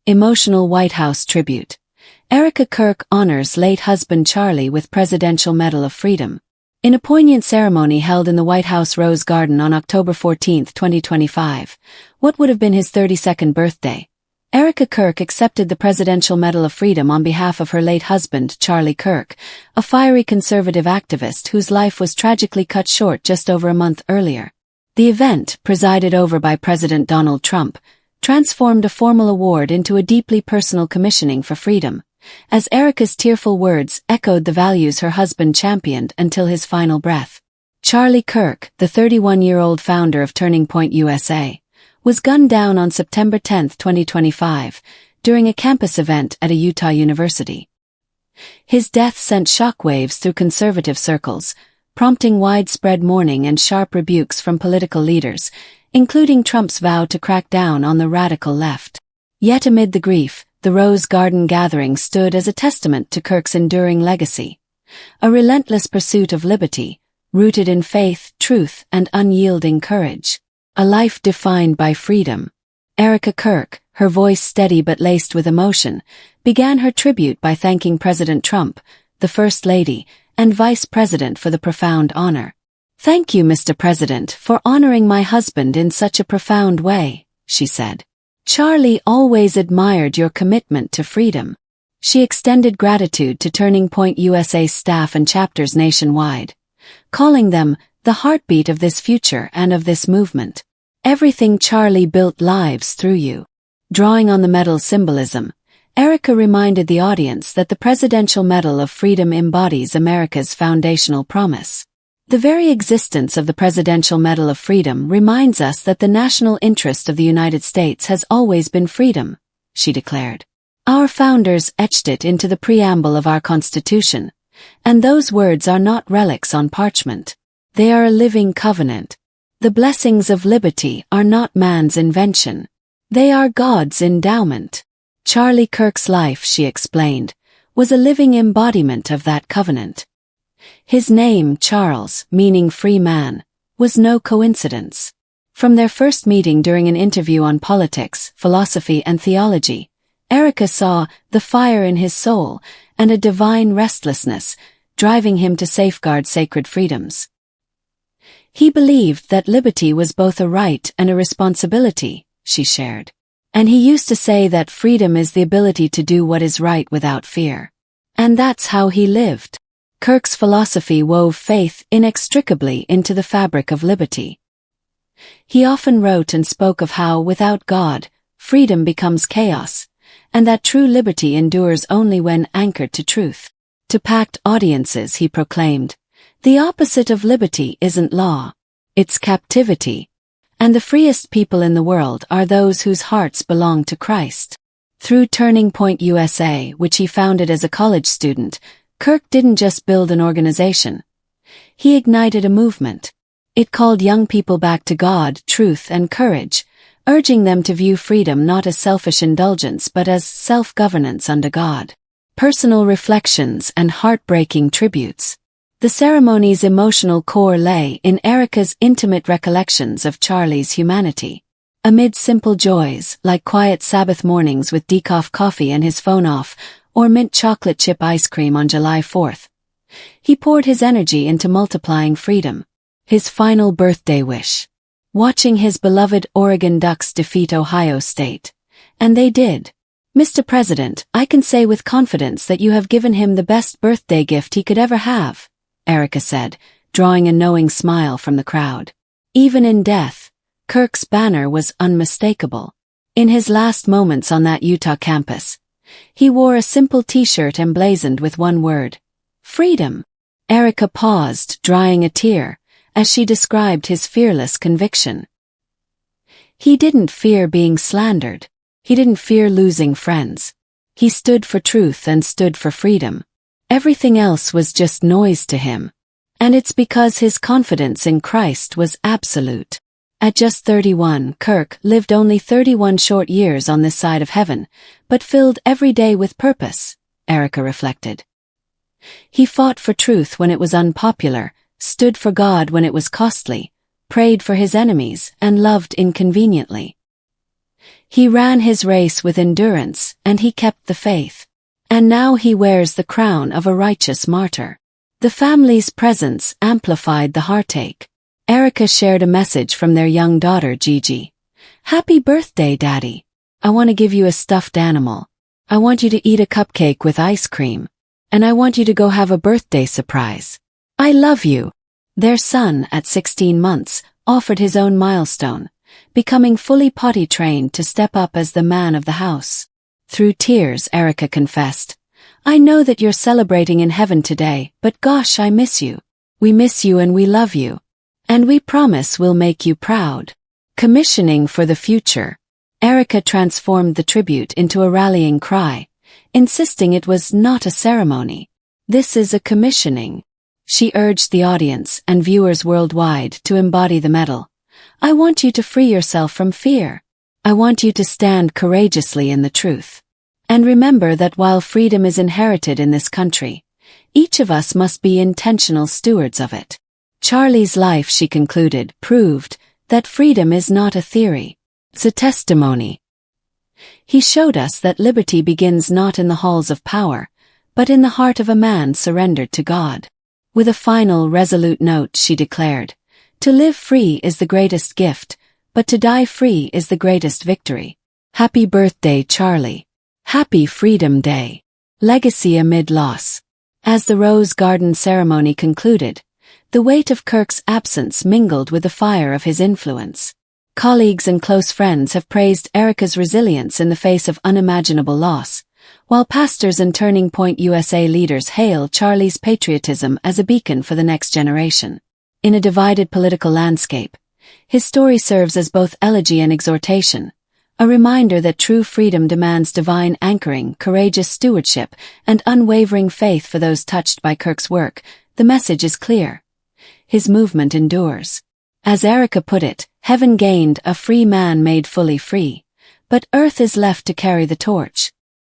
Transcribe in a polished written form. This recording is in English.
Emotional White House tribute. Erika Kirk honors late husband Charlie with Presidential Medal of Freedom. In a poignant ceremony held in the White House Rose Garden on October 14, 2025, what would have been his 32nd birthday, Erika Kirk accepted the Presidential Medal of Freedom on behalf of her late husband, Charlie Kirk, a fiery conservative activist whose life was tragically cut short just over a month earlier. The event, presided over by President Donald Trump, transformed a formal award into a deeply personal commissioning for freedom, as Erika's tearful words echoed the values her husband championed until his final breath. Charlie Kirk, the 31-year-old founder of Turning Point USA, was gunned down on September 10, 2025, during a campus event at a Utah university. His death sent shockwaves through conservative circles, prompting widespread mourning and sharp rebukes from political leaders, including Trump's vow to crack down on the radical left. Yet amid the grief, the Rose Garden gathering stood as a testament to Kirk's enduring legacy. A relentless pursuit of liberty, rooted in faith, truth, and unyielding courage. A life defined by freedom. Erika Kirk, her voice steady but laced with emotion, began her tribute by thanking President Trump, the First Lady, and Vice President for the profound honor. "Thank you, Mr. President, for honoring my husband in such a profound way," she said. "Charlie always admired your commitment to freedom." She extended gratitude to Turning Point USA staff and chapters nationwide, calling them the heartbeat of this future and of this movement. "Everything Charlie built lives through you." Drawing on the medal's symbolism, Erika reminded the audience that the Presidential Medal of Freedom embodies America's foundational promise. "The very existence of the Presidential Medal of Freedom reminds us that the national interest of the United States has always been freedom," she declared. "Our founders etched it into the preamble of our Constitution, and those words are not relics on parchment. They are a living covenant. The blessings of liberty are not man's invention. They are God's endowment." Charlie Kirk's life, she explained, was a living embodiment of that covenant. His name, Charles, meaning free man, was no coincidence. From their first meeting during an interview on politics, philosophy, and theology, Erika saw the fire in his soul and a divine restlessness, driving him to safeguard sacred freedoms. He believed that liberty was both a right and a responsibility, she shared. And he used to say that freedom is the ability to do what is right without fear. And that's how he lived. Kirk's philosophy wove faith inextricably into the fabric of liberty. He often wrote and spoke of how, without God, freedom becomes chaos, and that true liberty endures only when anchored to truth. To packed audiences, he proclaimed, "The opposite of liberty isn't law, it's captivity. And the freest people in the world are those whose hearts belong to Christ." Through Turning Point USA, which he founded as a college student, Kirk didn't just build an organization. He ignited a movement. It called young people back to God, truth, and courage, urging them to view freedom not as selfish indulgence but as self-governance under God. Personal reflections and heartbreaking tributes. The ceremony's emotional core lay in Erika's intimate recollections of Charlie's humanity. Amid simple joys, like quiet Sabbath mornings with decaf coffee and his phone off, or mint chocolate chip ice cream on July 4th, he poured his energy into multiplying freedom. His final birthday wish. Watching his beloved Oregon Ducks defeat Ohio State. And they did. "Mr. President, I can say with confidence that you have given him the best birthday gift he could ever have," Erika said, drawing a knowing smile from the crowd. Even in death, Kirk's banner was unmistakable. In his last moments on that Utah campus, he wore a simple t-shirt emblazoned with one word: freedom. Erika paused, drying a tear, as she described his fearless conviction. He didn't fear being slandered. He didn't fear losing friends. He stood for truth and stood for freedom. Everything else was just noise to him. And it's because his confidence in Christ was absolute. At just 31, Kirk lived only 31 short years on this side of heaven, but filled every day with purpose, Erika reflected. He fought for truth when it was unpopular, stood for God when it was costly, prayed for his enemies, and loved inconveniently. He ran his race with endurance, and he kept the faith. And now he wears the crown of a righteous martyr. The family's presence amplified the heartache. Erika shared a message from their young daughter Gigi. "Happy birthday, Daddy. I want to give you a stuffed animal. I want you to eat a cupcake with ice cream. And I want you to go have a birthday surprise. I love you." Their son, at 16 months, offered his own milestone, becoming fully potty trained to step up as the man of the house. Through tears, Erika confessed, "I know that you're celebrating in heaven today, but gosh, I miss you. We miss you and we love you. And we promise we'll make you proud." Commissioning for the future. Erika transformed the tribute into a rallying cry, insisting it was not a ceremony. This is a commissioning. She urged the audience and viewers worldwide to embody the medal. "I want you to free yourself from fear. I want you to stand courageously in the truth. And remember that while freedom is inherited in this country, each of us must be intentional stewards of it." Charlie's life, she concluded, proved that freedom is not a theory. It's a testimony. He showed us that liberty begins not in the halls of power, but in the heart of a man surrendered to God. With a final resolute note, she declared, "To live free is the greatest gift, but to die free is the greatest victory." Happy birthday, Charlie. Happy Freedom Day. Legacy amid loss. As the Rose Garden ceremony concluded, the weight of Kirk's absence mingled with the fire of his influence. Colleagues and close friends have praised Erika's resilience in the face of unimaginable loss, while pastors and Turning Point USA leaders hail Charlie's patriotism as a beacon for the next generation. In a divided political landscape, his story serves as both elegy and exhortation, a reminder that true freedom demands divine anchoring, courageous stewardship, and unwavering faith for those touched by Kirk's work. The message is clear. His movement endures. As Erika put it, heaven gained, a free man made fully free, but earth is left to carry the torch.